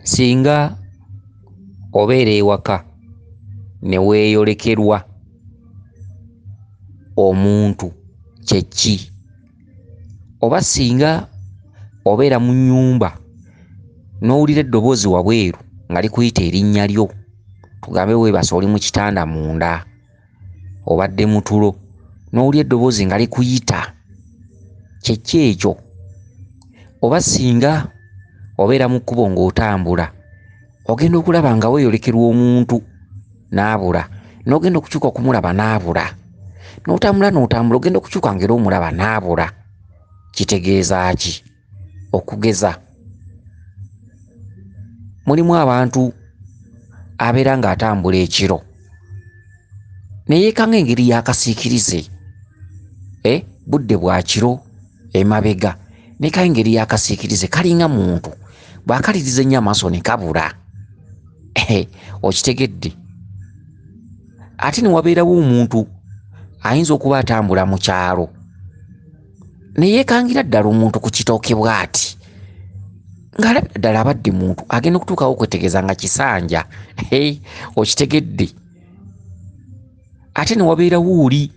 Singa obeera ewaka ne weeyolekerwa omuntu kye ki? Oba singa obeera mu nnyumba n'owulira eddoboozi wabweru nga likuyita erinnya lyo, tugambe weebase oli mu kitanda munda obadde mu tulo n'owulira eddoboozi nga likuyita, kye ki ekyo? Oba singa obeera mu kkubo ng'otambula ogenda okulaba nga weeyolekerwa omuntu n'abula, n'ogenda okukyuka okumulaba n'abula, n'otambula ogenda okukyuka ng'era omulaba n'abula, kitegeeza ki? Okugeza, mulimu abantu abeera ng'atambula ekiro ne yeekanga engeri y'akasiikirize, budde bwa kiro emabega neeka engeri y'akasiikirize kalinga muntu bw'akaliriza ennyo amaaso ne kabula. Okitegedde? Ate ne wabeerawo omuntu ayinza okuba atambula mu kyalo ne yeekangira ddala omuntu ku kitooke bw'ati ng'alabira ddala abadde muntu agenda okutuukawo okwetegereza nga kisanja. Okitegedde? Ate ne wabeerawo oli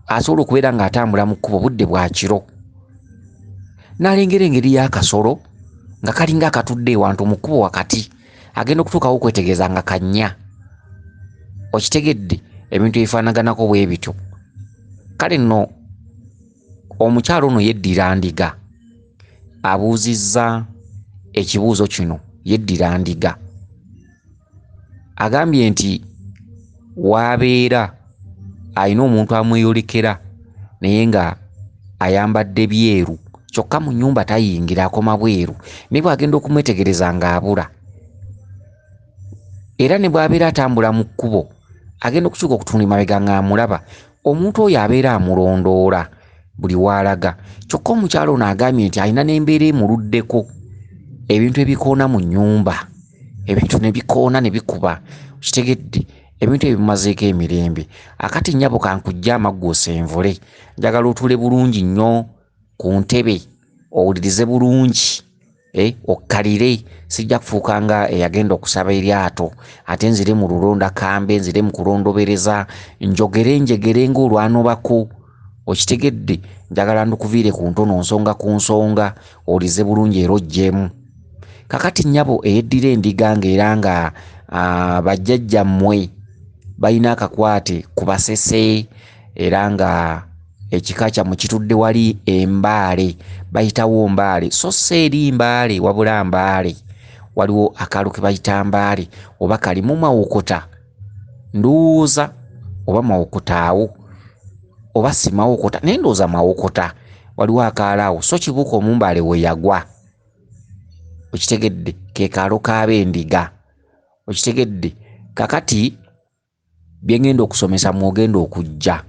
asobola okubeera ng'atambula mu kkubo budde bwa kiro n'alengera engeri y'akasolo nga kalinga akatudde ewantu mu kkubo wakati, agenda okutuukawo okwetegereza nga kannya. Okitegedde? Ebintu ebifaanaganako bwe bityo. Kale nno omukyalo ono yeddira ndiga, abuuzizza ekibuuzo kino, yeddira ndiga. Agambye nti w'abeera alina omuntu amweyolekera naye nga ayambadde byeru, kyokka mu nnyumba tayingira, akoma bweru, naye bw'agenda okumwetegereza ng'abula. Era ne bw'abeera atambula mu kkubo agenda okukyuka okutunula emabega ng'amulaba, omuntu oyo abeera amulondoola buli w'alaga. Kyokka omukyalo ono agambye nti alina n'embeera emuluddeko, ebintu ebikoona mu nnyumba, ebintu ne bikoona ne bikuba. Kitegedde? Ebintu ebimumazeeko emirembe. Akati nnyabo kankujja amaggoosa envule, njagala otuule bulungi nnyo ku ntebe owulirize bulungi, okkalire, sijja kufuuka nga eyagenda okusaba eryato ate nzire mu lulonda kambe, nzire mu kulondobereza, njogere njegere ng'olwanobako. Okitegedde? Njagala ndukuviire ku ntono nsonga ku nsonga owulirize bulungi era oggyemu. Kakati nnyabo eyeddira endiga ng'era nga bajjajjammwe balina akakwate ku basese era nga ekika kyammwe kitudde wali embaale, bayitawo mbaale, so si eri mbaale wabula mbaale. Waliwo akaalo ke bayita mbaale, oba kalimu mawokota, ndowooza oba mawokota awo oba si mawokota, naye ndowooza mawokota. Waliwo akaalo awo, so kibuuka omumbaale we yagwa. Okitegedde? Ke kaalo k'ab'endiga. Okitegedde? Kakati bye ngenda okusomesa mwogenda okujja.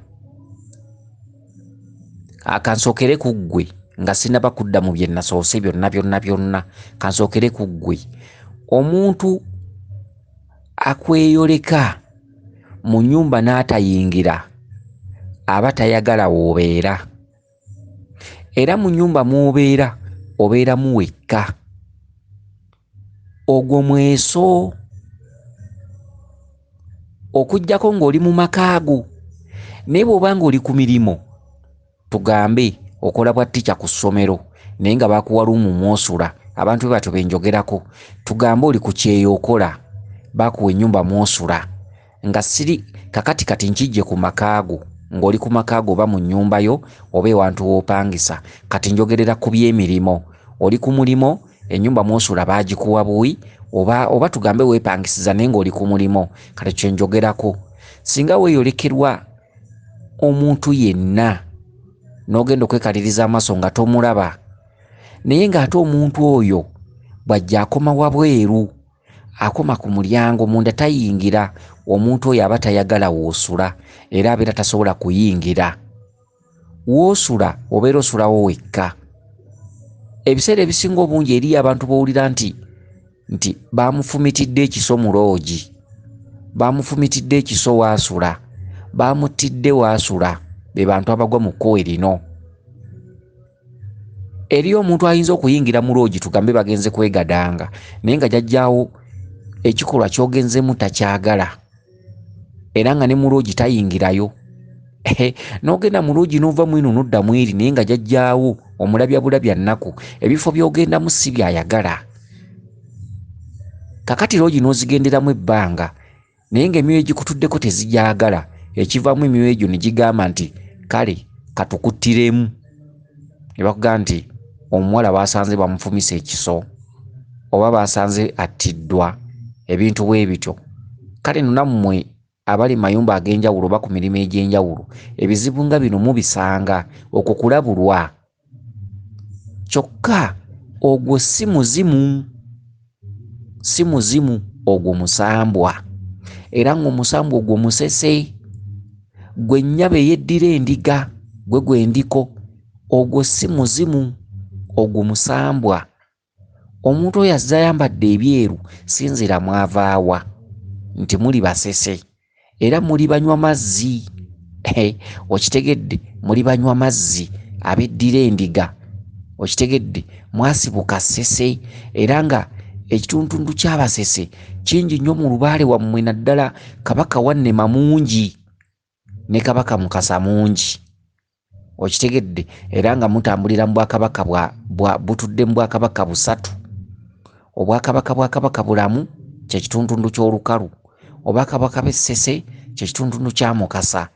Kansookere ku ggwe nga sinnaba kudda mu bye nasoose byonna. Kansookere ku ggwe. Omuntu akweyoleka mu nnyumba n'atayingira aba tayagala w'obeera. Era mu nnyumba mw'obeera obeeramu wekka. Ogwo mweso. Okuggyako ng'oli mu makaago, naye bw'oba ng'oli ku mirimu, tugambe okola bwa ttica ku ssomero naye nga bakuwa luumu mw'osula, abantu be batyo be njogerako. Tugambe oli ku kyeyo okola, bakuwa ennyumba mw'osula, nga siri kakati kati nkijje ku makaago, ng'oli ku makaago oba mu nnyumba yo oba ewantu w'opangisa. Kati njogerera ku by'emirimu. Oli ku mulimo, ennyumba mw'osula baagikuwa buwi, oba tugambe weepangisiza naye ng'oli ku mulimo. Kati kye njogerako. Singa weeyolekerwa omuntu yenna n'ogenda okwekaliriza amaaso nga tomulaba, naye ng'ate omuntu oyo bw'ajja akoma wabweru, akoma ku mulyango munda tayingira, omuntu oyo aba tayagala w'osula era abeera tasobola kuyingira. W'osula obeera osulawo wekka. Ebiseera ebisinga obungi eriyo abantu bawulira nti baamufumitidde ekiso mu loogi, baamufumitidde ekiso w'asula, baamutidde w'asula, be bantu abagwa mu kkowe lino. eriyo omuntu ayinza okuyingira mu loogi tugambe bagenze kwegadanga naye nga jjajjaawo ekikolwa ky'ogenzemu takyagala era nga ne mu loogi tayingirayo. N'ogenda mu loogi n'ova mu eno n'odda mu eri naye nga jjajjaawo omulabya bulabya nnaku ebifo by'ogendamu si byayagala. Kakati loogi n'ozigenderamu ebbanga naye ng'emyoyo egikutuddeko tezigyagala, ekivaamu emyoyo egyo ne gigamba nti kale katukuttiremu. Ne bakugamba nti omuwala baasanze bamufumisa ekiso oba baasanze attiddwa, ebintu bwe bityo. Kale nno nammwe abali mayumba ag'enjawulo oba ku mirimu egy'enjawulo ebizibu nga bino mubisanga okwo kulabulwa. Kyokka ogwo si muzimu, si muzimu, ogwo musambwa. Era ng'omusambwa ogwo musese, gwe nnyaba eyeddira endiga, gwe gwendiko. Ogwo si muzimu, ogwo musambwa. Omuntu oyo azze ayambadde ebyeru sinzira mwavaawa nti muli basese era muli banywa mazzi. Okitegedde, muli banywa mazzi abeddira endiga. Okitegedde, mwasibuka sese era nga ekituntundu ky'abasese kingi nnyo mu lubaale wammwe, naddala Kabaka Wannema mungi ne Kabaka Mukasa mungi. Okitegedde, era nga mutambulira mu bwakabaka butudde mu bwakabaka busatu. Obwakabaka bwa Kabaka Bulamu kye kituntundu ky'Olukalu, obwakabaka b'Essese kye kituntundu kya Mukasa.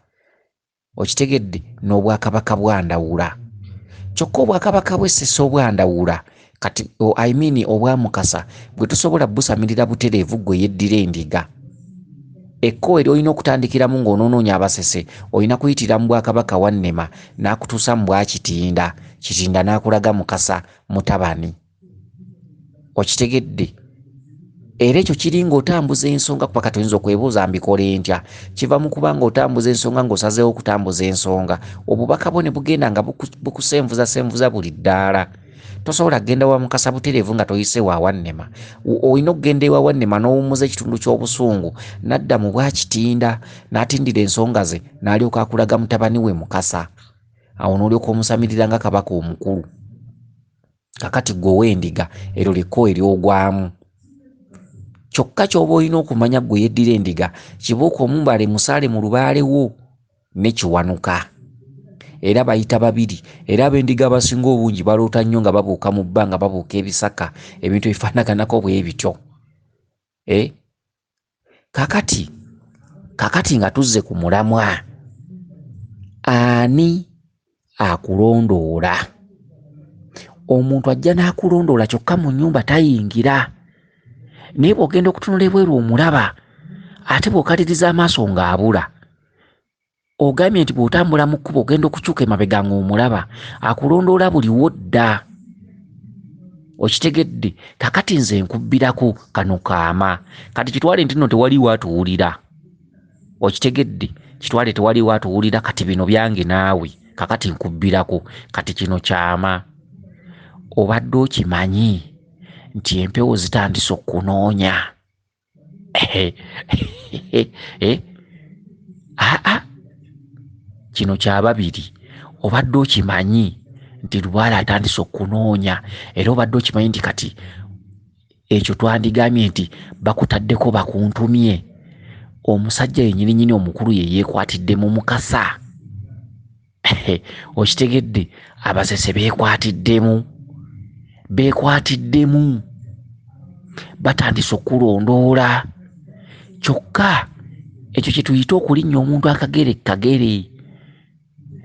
Okitegedde, n'obwakabaka bwa Ndawula. Kyokka obwakabaka bw'Essese obwandawula kati obwa Mukasa bwe tosobola busamirira butereevu gwe yeddira endiga. Ekko eri olina okutandikiramu ng'onoonoonya abasese olina kuyitira mu bwakabaka Wannema n'akutuusa mu Bwakitinda, Kitinda n'akulaga Mukasa mutabani. Okitegedde, era ekyo kiri ng'otambuza ensonga kuba kati oyinza okwebuuza mbikole ntya. Kiva mu kuba ng'otambuza ensonga ng'osazeewo okutambuza ensonga, obubaka bwo ne bugenda nga bukusenvuza buli ddaala. Tosobola kgenda wa Mukasa butereevu nga toyise wa Wannema. Olina okugenda ewa Wannema n'owummuza ekitundu ky'obusungu n'adda mu Bwakitinda n'atindira ensonga ze n'alyoka akulaga mutabani we Mukasa. Awo n'olyoka omusamirira nga kabaka omukulu. Kakati gwe ow'endiga eryo likko eryogwamu. Kyokka ky'oba olina okumanya gwe yeddira endiga, kibuuka omumbale musaale mu lubaale wo ne kiwanuka. Era bayita babiri, era ab'endiga abasinga obungi baloota nnyo nga babuuka mu bbanga, babuuka ebisaka, ebintu ebifaanaganako bwe bityo. Kakati nga tuzze ku mulamwa, ani akulondoola? Omuntu ajja n'akulondoola kyokka mu nnyumba tayingira. Naye bw'ogenda okutunula ebweru omulaba, ate bw'okaliriza amaaso ng'abula. Ogambye nti bw'otambula mu kkubo ogenda okukyuka emabega ng'omulaba, akulondoola buliwo dda. Okitegedde, kakati nze nkubbirako kano kaama. Kati kitwale nti nno tewaliwo atuwulira. Okitegedde, kitwale tewaliwo atuwulira, kati bino byange naawe, kakati nkubbirako, kati kino kyama. Obadde okimanyi nti empewo zitandise okunoonya? Kino kya babiri. Obadde okimanyi nti Lubaale atandise okunoonya, era obadde okimanyi nti kati ekyo twandigambye nti bakutaddeko bakuntumye. Omusajja yennyininyini omukulu ye yeekwatidde mu Mukasa. Okitegedde, abasese beekwatiddemu batandise okulondoola. Kyokka ekyo kye tuyita okulinnya omuntu akagere kagere,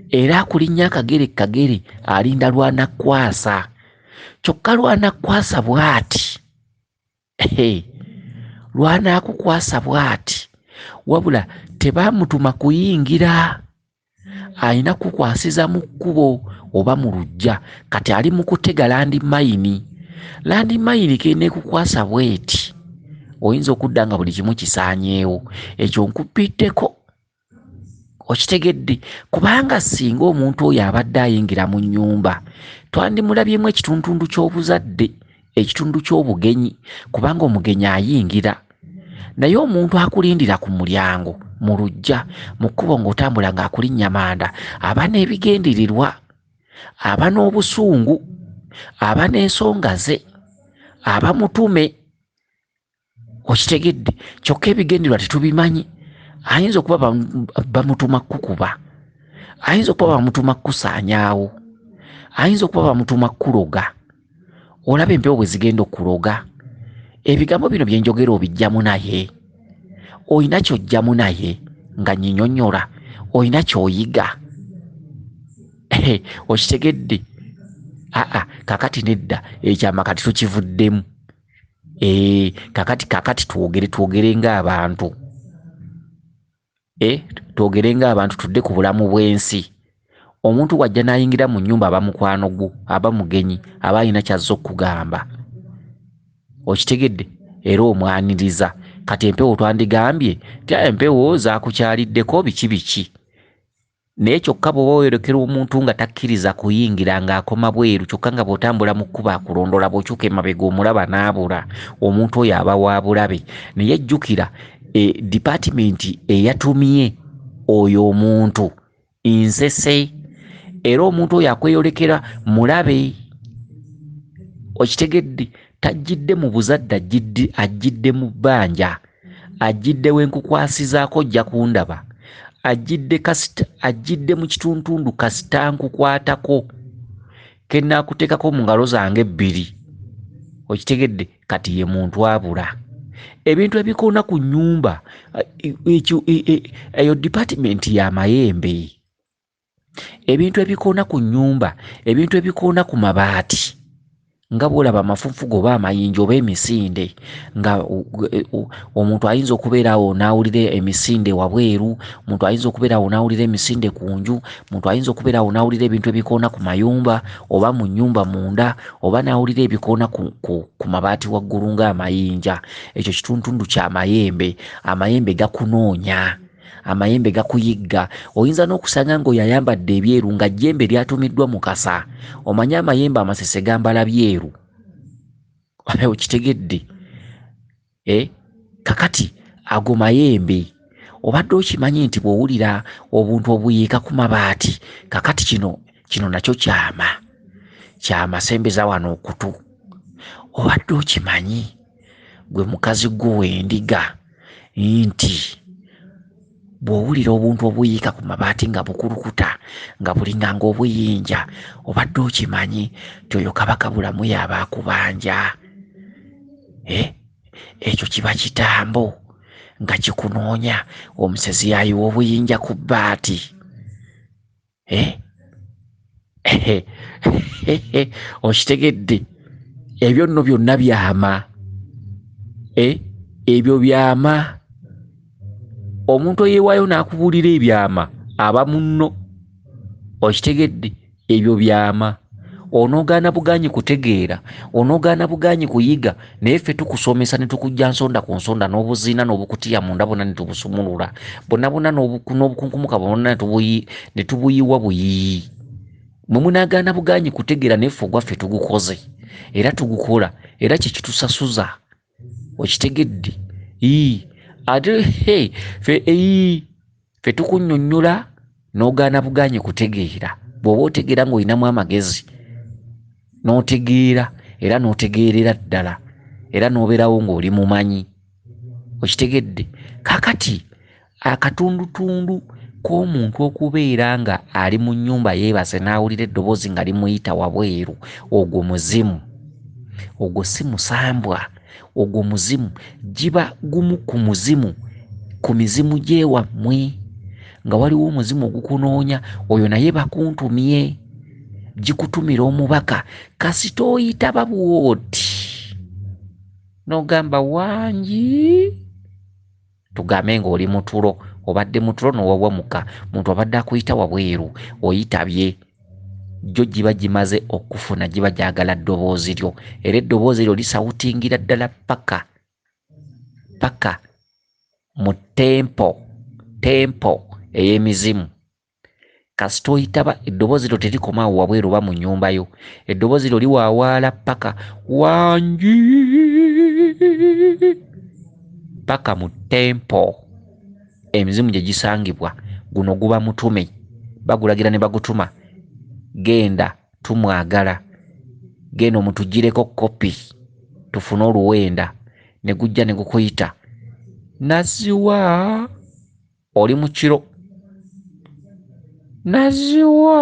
era akulinnya akagere kagere alinda lwanakwasa. Kyokka lwanakwasa bw'ati, lwanakukwasa bw'ati, wabula tebaamutuma kuyingira, alina kukwasiza mu kkubo oba mu luggya. Kati ali mu kutega landimayini kenekukwasa bweti, oyinza okudda nga buli kimu kisaanyeewo. Ekyo nkupiddeko. Okitegedde, kubanga singa omuntu oyo abadde ayingira mu nnyumba twandimulabyemu ekituntundu ky'obuzadde, ekitundu ky'obugenyi, kubanga omugenyi ayingira. Naye omuntu akulindira ku mulyango, mu luggya, mu kkubo ng'otambula ng'akulinnya manda, aba n'ebigendererwa, aba n'obusungu. aba n'ensonga ze, aba mutume. Okitegedde? Kyokka ebigendererwa tetubimanyi. Ayinza okuba bamutuma kukuba, ayinza okuba bamutuma kusaanyaawo, ayinza okuba bamutuma kuloga. Olaba empewo bwe zigenda okuloga. Ebigambo bino bye njogera obijjamu naye, olina ky'ojjamu naye nga nyinyonnyola, olina ky'oyiga. Okitegedde? Kakati nedda ekyama kati tukivuddemu. Kakati twogere ng'abantu. Twogere ng'abantu, tudde ku bulamu bw'ensi. Omuntu wajja n'ayingira mu nnyumba aba mukwano gwo, aba mugenyi, aba alina ky'azza okugamba. Okitegedde? Era omwaniriza. Kati empewo twandigambye ti empewo zaakukyaliddeko biki. Naye kyokka bw'oba weerekera omuntu nga takkiriza kuyingira ng'akoma bweru, kyokka nga bw'otambula mu kkubo akulondola, bw'okyuka emabega omulaba n'abula, omuntu oyo aba wa bulabe. Naye jjukira dipaatimenti eyatumye oyo omuntu nsese, era omuntu oyo akweyolekera mulabe. Okitegedde? Tajjidde mu buzadde, ajjidde mu bbanja, ajjidde wenkukwasizaako ojja kundaba, ajjidde mu kituntundu kasita nkukwatako ke nnaakuteekako mu ngalo zange 2. Okitegedde? Kati ye muntu abula. Ebintu ebikoona ku nnyumba, eyo dipaatimenti y'amayembe. Ebintu ebikoona ku nnyumba, ebintu ebikoona ku mabaati, nga bw'olaba amafufugo oba amayinja oba emisinde, nga omuntu ayinza okubeera awo n'awulira emisinde wabweru, omuntu ayinza okubeera awo n'awulira emisinde ku nju, omuntu ayinza okubeera awo n'awulira ebintu ebikoona ku mayumba oba mu nnyumba munda, oba n'awulira ebikoona ku mabaati waggulu ng'amayinja. Ekyo kituntundu ky'amayembe. Amayembe gakunoonya, amayembe gakuyigga. Oyinza n'okusanga ng'oyo ayambadde ebyeru nga jjembe lyatumiddwa mu kasa. Omanye amayembe amasese gambala byeru. Okitegedde? Kakati ago mayembe obadde okimanyi nti bw'owulira obuntu obuyiika ku mabaati, kakati kino nakyo kyama sembeza wano okutu. Obadde okimanyi gwe mukazi gwo w'endiga nti bw'owulira obuntu obuyiika ku mabaati nga bukulukuta, nga bulinganga obuyinja, obadde okimanyi nti oyo kabaka bulamu yaba akubanja. Ekyo kiba kitambo nga kikunoonya, omusezi ayiwa obuyinja ku bbaati. Okitegedde? Ebyo nno byonna byama. Ebyo byama. Omuntu eyeewaayo n'akubuulira ebyama aba munno. Okitegedde? Ebyo byama. Onoogaana bugaanyi kutegeera, onoogaana bugaanyi kuyiga, naye ffe tukusomesa ne tukujja nsonda ku nsonda, n'obuziina n'obukutiya munda bonna ne tubusumulula, bonna n'obukunkumuka bonna ne tubuyiwa buyiyi. Mwe munaagaana bugaanyi kutegeera, naye ffe ogwaffe tugukoze era tugukola, era kye kitusasuza. Okitegedde? Ate ffe tukunnyonnyola n'ogaana bugaanyi kutegeera. Bw'oba otegeera ng'olinamu amagezi n'otegeera era n'otegeerera ddala era n'obeerawo ng'oli mumanyi. Okitegedde? Kakati akatundutundu k'omuntu okubeera nga ali mu nnyumba yeebase n'awulira eddoboozi nga limuyita wabweru, ogwo muzimu. Ogwo si musambwa, ogwo muzimu. Giba gumu ku mizimu gy'ewammwe. Nga waliwo omuzimu ogukunoonya, oyo naye bakuntumye, gikutumira omubaka kasita oyita babwoti n'ogamba wangi, tugambe ng'oli mu tulo, obadde mu tulo n'owawamuka, muntu abadde akuyita wabweru, oyitabye, gyo giba gimaze okufuna, giba gyagala ddoboozi lyo, era eddoboozi lyo lisawutingira ddala paka mu tempo ey'emizimu. Kasita oyitaba eddoboozi lyo terikomawo wabweru oba mu nnyumba yo, eddoboozi lyo liwaawaala paka wangi, paka mu tempo emizimu gye gisangibwa. Guno guba mutume, bagulagira ne bagutuma, genda tumwagala, genda omutugireko kopi tufune oluwenda ne gujja ne gukuyita naziwa oli mu kiro naziwa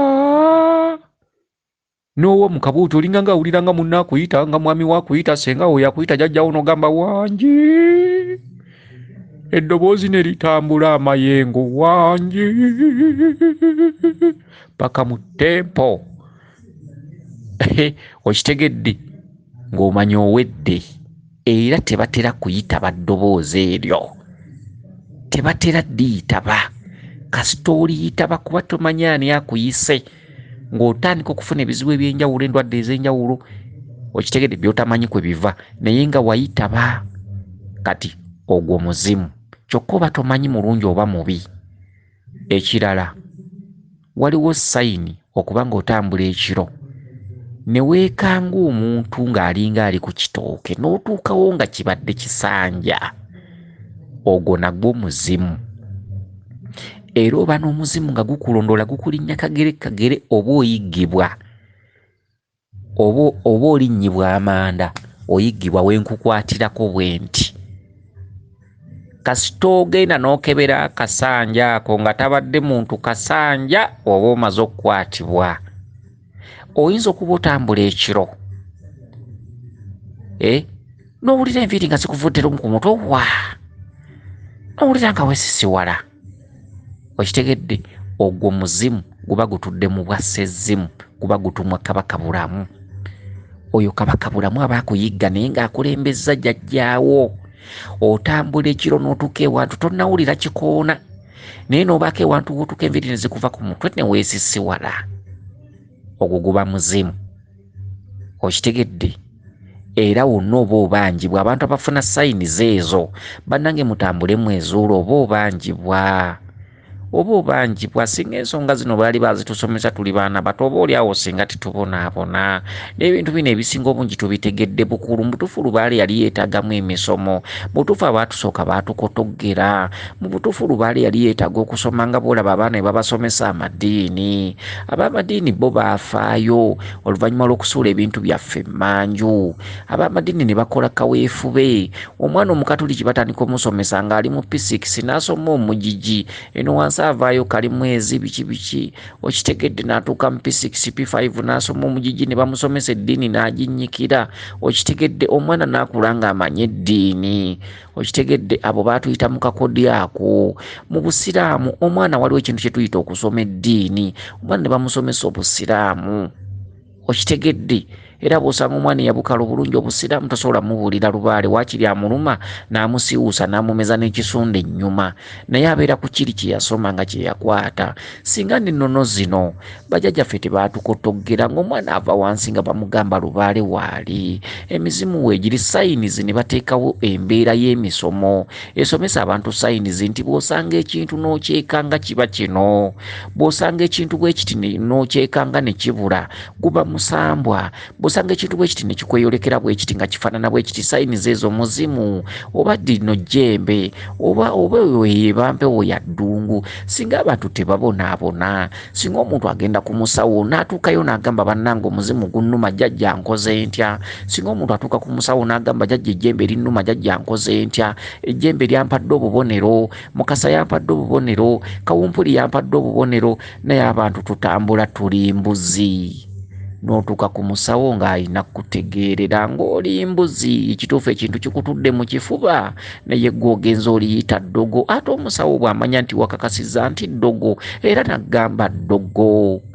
n'owo mu kabuuti olinga nga awulira nga munna akuyita nga mwami wakuyita senga oyo akuyita jjajjawo n'ogamba wangi eddoboozi ne litambula amayengo wangi paka mu tempo okitegedde ng'omanya owedde era tebatera kuyita baddoboozi eryo tebatera ddiyitaba kasita oliyitaba kuba tomanya ani akuyise ng'otandika okufuna ebizibu ebyenjawulo endwadde ez'enjawulo okitegedde by'otamanyi kwe biva naye nga wayitaba kati ogwo muzimu kyokka oba tomanyi mulungi oba mubi. Ekirala waliwo sayini okuba ng'otambula ekiro ne weekanga omuntu ng'alinga ali ku kitooke n'otuukawo nga kibadde kisanja ogwo nagwo muzimu era oba n'omuzimu nga gukulondoola gukulinnya kagere kagere oba oyiggibwa oba olinnyibwa amanda oyiggibwa wenkukwatirako bwe nti kasita ogenda n'okebera akasanja ako nga tabadde muntu kasanja oba omaze okukwatibwa oyinza okuba otambula ekiro n'owulira enviiri nga zikuvuddero ku mutwe wa n'owulira nga weesisiwala okitegedde ogwo muzimu guba gutudde mu bwassezzimu guba gutumwa kabaka bulamu oyo kabaka bulamu aba akuyigga naye ng'akulembezza jjajjaawo otambula ekiro n'otuuka ewantu tonnawulira kikoona naye n'obaako ewantu w'otuuka enviiri ne zikuva ku mutwe ne weesisiwala ogwo guba muzimu okitegedde era wonna oba obanjibwa abantu abafuna sayinizi ezo bannange mutambulemu ezuulo oba obanjibwa singa ensonga zino baali bazitusomesa tuli baana bato oba oli awo singa titubonaabona n'ebintu bino ebisinga obungi tubitegedde bukulu mubutuufu lubaale yali yeetagamu emisomo mubutuufu abaatusooka baatukotoggera mu butuufu lubaale yali yeetaga okusoma nga boolaba abaana babasomesa amadiini ab'amadiini bo baafaayo oluvannyuma lw'okusuula ebintu byaffe emmanju ab'amadiini ne bakola kaweefube omwana omukatuliki batandika omusomesa ng'ali mu P6 n'asoma omugigi eno wansi avaayo kali mwezi biki okitegedde n'atuuka mu P6 P5 n'asoma omugigi ne bamusomesa eddiini n'aginnyikira okitegedde omwana n'akula ng'amanye eddiini okitegedde abo baatuyita mu kakodi ako mu busiraamu omwana waliwo ekintu kye tuyita okusoma eddiini omwana ne bamusomesa obusiraamu okitegedde era bw'osanga omwana eyabukala obulungi obusiraamu tosobola mubuulira lubaale waakiri amuluma n'amusiwuusa n'amumeza n'ekisunda ennyuma naye abeera ku kiri kye yasoma nga kye yakwata singa n'ennono zino bajjajjaffe tebaatukotoggera ng'omwana ava wansi nga bamugamba lubaale waali emizimu weegiri sayinizi ne bateekawo embeera y'emisomo esomesa abantu sayinizi nti bw'osanga ekintu n'okyekanga kiba kino bw'osanga ekintu bwe kiti n'okyekanga ne kibula guba musambwa bw'osanga ekintu bwe kiti ne kikweyolekera bwe kiti nga kifaanana bwe kiti sayinizi ezo muzimu oba dino jjembe oba weeyebampewo ya ddungu singa abantu tebabonaabona singa omuntu agenda ku musawo n'atuukayo n'agamba bannange omuzimu gunnuma jjajja nkoze ntya singa omuntu atuuka ku musawo n'agamba jjajja ejjembe linnuma jjajja nkoze ntya ejjembe lyampadde obubonero mukasa yampadde obubonero kawumpuli yampadde obubonero naye abantu tutambula tuli mbuzi n'otuuka ku musawo ng'alina kutegeerera ng'oli mbuzi ekituufu ekintu kikutudde mu kifuba naye gwe ogenza oliyita ddogo ate omusawo bw'amanya nti wakakasizza nti ddogo era n'agamba ddogo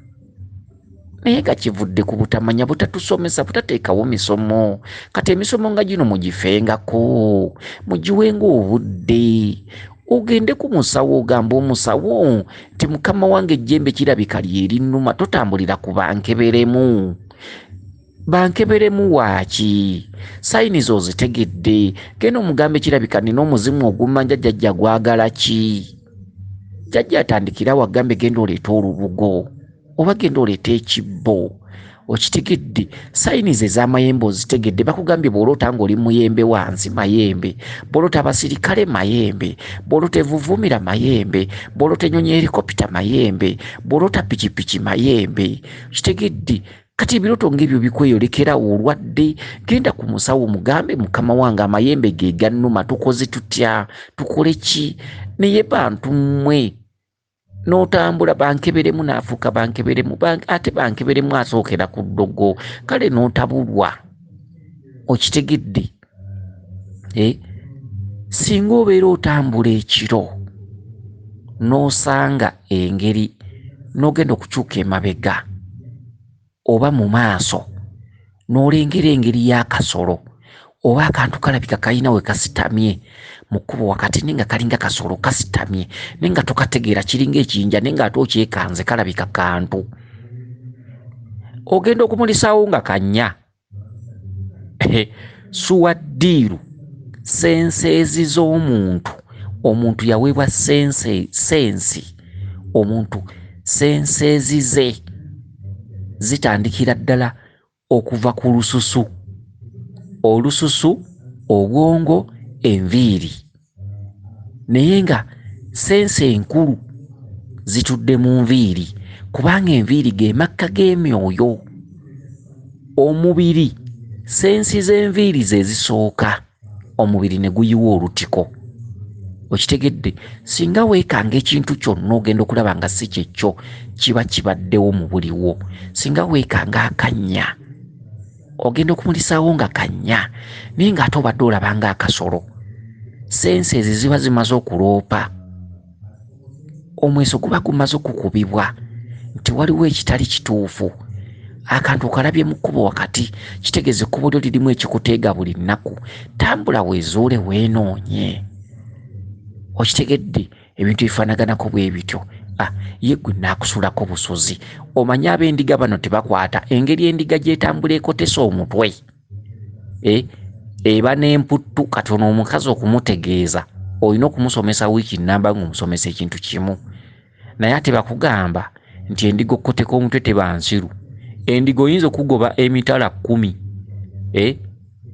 naye nga kivudde ku butamanya butatusomesa butateekawo misomo kati emisomo nga gino mugifengako mugiwenga obudde ogende ku musawo ogamba omusawo nti mukama wange ejjembe kirabika lyerinnuma totambulira ku bankeberemu waaki sayinizi ozitegedde genda omugambe kirabika nina omuzimu ogumanja jjajja gwagala ki jjajja atandikira wagambe genda oleeta olubugo oba genda oleeta ekibbo okitegedde sayinizi ez'amayembe ozitegedde bakugambye bw'oloota ng'oli muyembe wansi mayembe bw'oloota abasirikale mayembe bw'oloota evuvumira mayembe bw'oloota ennyonyi helikopita mayembe bw'oloota pikipiki mayembe kitegedde kati ebiroto ng'ebyo bikweyolekera olwadde, genda ku musawo mugambe mukama wange amayembe ge gannuma, tukoze tutya, tukole ki? Naye bantu mmwe n'otambula bankeberemu n'afuuka bankeberemu, ate bankeberemu asookera ku ddogo, kale n'otabulwa. Okitegedde? Singa obeera otambula ekiro n'osanga engeri n'ogenda okukyuka emabega oba mu maaso n'olengera engeri y'akasolo oba akantu kalabika kalina we kasitamye mu kkubo wakati nenga kalinga kasolo kasitamye nenga tokategeera kiringa ekiyinja nenga ate okyekanze kalabika kantu, ogenda okumulisaawo nga kannya. Suwaddiiru senseezi z'omuntu. Omuntu yaweebwa sensi. Omuntu senseezi ze zitandikira ddala okuva ku lususu, olususu, obwongo, enviiri. Naye nga sensi enkulu zitudde mu nviiri, kubanga enviiri ge makka g'emyoyo. Omubiri sensi z'enviiri ze zisooka, omubiri ne guyiwa olutiko. Okitegedde? Singa weekanga ekintu kyonna ogenda okulaba nga si kyekyo, kiba kibaddewo mu buliwo. Singa weekanga akannya ogenda okumulisaawo nga kannya, naye ng'ate obadde olaba nga akasolo. Sensi ezo ziba zimaze okuloopa, omweso guba gumaze okukubibwa nti waliwo ekitali kituufu. Akantu okalabye mu kkubo wakati, kitegeeza ekkubo lyo lirimu ekikuteega buli nnaku. Tambula weezuule weenoonye. Okitegedde? Ebintu bifaanaganako bwe bityo. Ye gwe naakusulako busozi. Omanye ab'endiga bano tebakwata engeri endiga gy'etambula ekotesa omutwe. Eba n'emputtu katono omukazi okumutegeeza olina okumusomesa wiiki nnamba ng'omusomesa ekintu kimu. Naye ate bakugamba nti endiga okukoteka omutwe teba nsiru. Endiga oyinza okugoba emitala 10.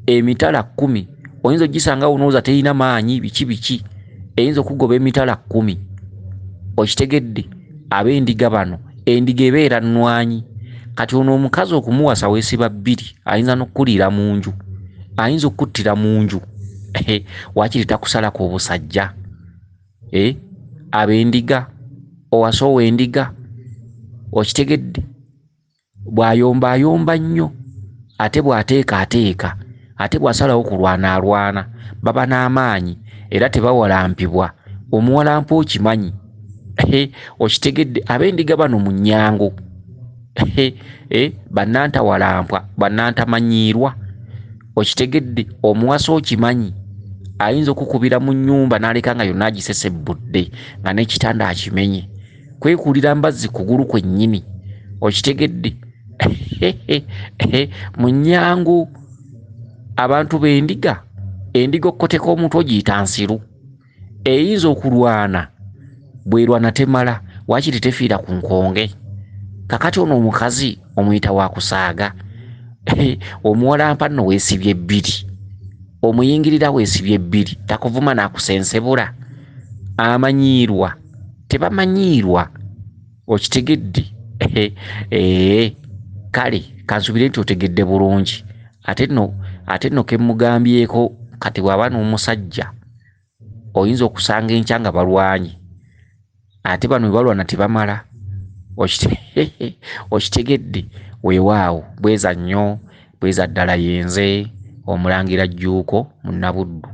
Emitala 10 oyinza ogisanga onooza terina maanyi biki eyinza okugoba emitala 10. Okitegedde? Ab'endiga bano endiga ebeera nnwanyi. Kati ono omukazi okumuwasa weesiba 2 ayinza n'okkuliira mu nju, ayinza okkuttira mu nju. Waakiri takusalako obusajja. Ab'endiga owasa ow'endiga. Okitegedde? Bw'ayomba nnyo ate bw'ateeka ate bw'asalawo kulwana baba n'amaanyi era tebawalampibwa. Omuwalampa okimanyi. Okitegedde? Ab'endiga bano mu nnyango. Bannantawalampwa, bannantamanyiirwa. Okitegedde? Omuwasa okimanyi, ayinza okukubira mu nnyumba n'aleka nga yonna agisesebbudde nga n'ekitanda akimenye, kwekulira mbazzi kugulu kwennyini. Okitegedde? Mu nnyango abantu b'endiga, endiga okukoteka omuntu ogiyita nsiru. Eyinza okulwana, bw'erwana temala, waakiri tefiira ku nkonge. Kakati ono omukazi omuyita wa kusaaga. Omuwalampa nno weesibye 2, omuyingirira weesibye 2, takuvuma n'akusensebula. Amanyiirwa tebamanyiirwa. Okitegedde? Kale kansubire nti otegedde bulungi. Ate nno kemugambyeko kati bw'aba n'omusajja oyinza okusanga enkya nga balwanye, ate bano balwana tebamala. Okitegedde? Weewaawo bweza nnyo, bweza ddala yenze Omulangira Jjuuko Munnabuddu.